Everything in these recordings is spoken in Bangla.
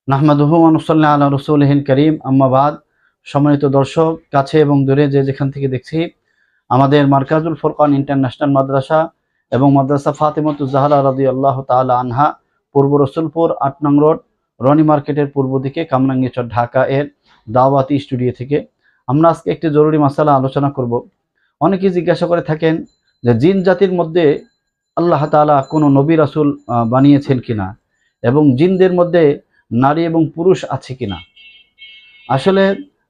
নাহমাদুহু ওয়া নুসাল্লি আলা রাসূলিহিল কারীম, আম্মা বাদ। সম্মানিত দর্শক, কাছে এবং দূরে যে যেখান থেকে দেখছি, আমাদের মার্কাজুল ফুরকান ইন্টারন্যাশনাল মাদ্রাসা এবং মাদ্রাসা ফাতেমাতুজ জাহরা রাদিয়াল্লাহু তাআলা আনহা, পূর্ব রসুলপুর ৮ নং রোড, রনি মার্কেটের পূর্ব দিকে, কামরাঙ্গীরচর, ঢাকা এর দাওয়াতি স্টুডিও থেকে আমরা আজকে একটি জরুরি মাসালা আলোচনা করব। অনেকেই জিজ্ঞাসা করে থাকেন যে জিন জাতির মধ্যে আল্লাহ তাআলা কোনো নবী রাসূল বানিয়েছেন কিনা, এবং জিনদের মধ্যে নারী এবং পুরুষ আছে কিনা। আসলে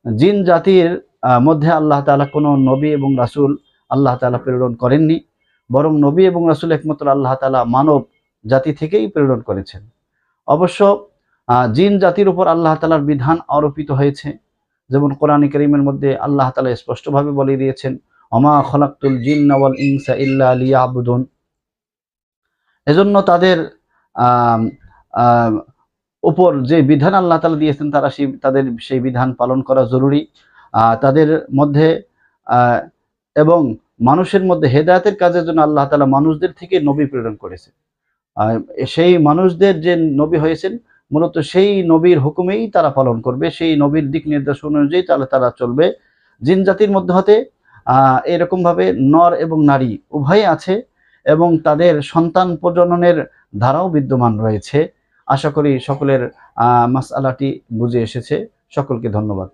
জিন জাতির মধ্যে আল্লাহ তাআলা কোনো নবী এবং রাসূল আল্লাহ তাআলা প্রেরণ করেননি, বরং নবী এবং রাসূল একমাত্র আল্লাহ তাআলা মানব জাতি থেকেই প্রেরণ করেছেন। অবশ্য জিন জাতির উপর আল্লাহ তাআলার বিধান আরোপিত হয়েছে, যেমন কোরআনে কারীমের মধ্যে আল্লাহ তাআলা স্পষ্টভাবে বলে দিয়েছেন, ওমা খলাকতুল জিন্না ওয়াল ইনসা ইল্লা লিয়াবুদুন। এজন্য তাদের আহ আহ উপর যে বিধান আল্লাহ তাআলা দিয়েছেন, তাদের সেই বিধান পালন করা জরুরি। তাদের মধ্যে এবং মানুষের মধ্যে হেদায়েতের কাজের জন্য আল্লাহ তাআলা মানুষদের থেকে নবী প্রেরণ করেছেন। সেই মানুষদের যে নবী হয়েছেন, মূলত সেই নবীর হুকুমেই তারা পালন করবে, সেই নবীর দিক নির্দেশনা অনুযায়ী তারা চলবে। জিন জাতির মধ্যে হতে এরকমভাবে নর এবং নারী উভয়ই আছে, এবং তাদের সন্তান প্রজননের ধারাও বিদ্যমান রয়েছে। আশা করি সকলের মাসআলাটি বুঝে এসেছে। সকলকে ধন্যবাদ।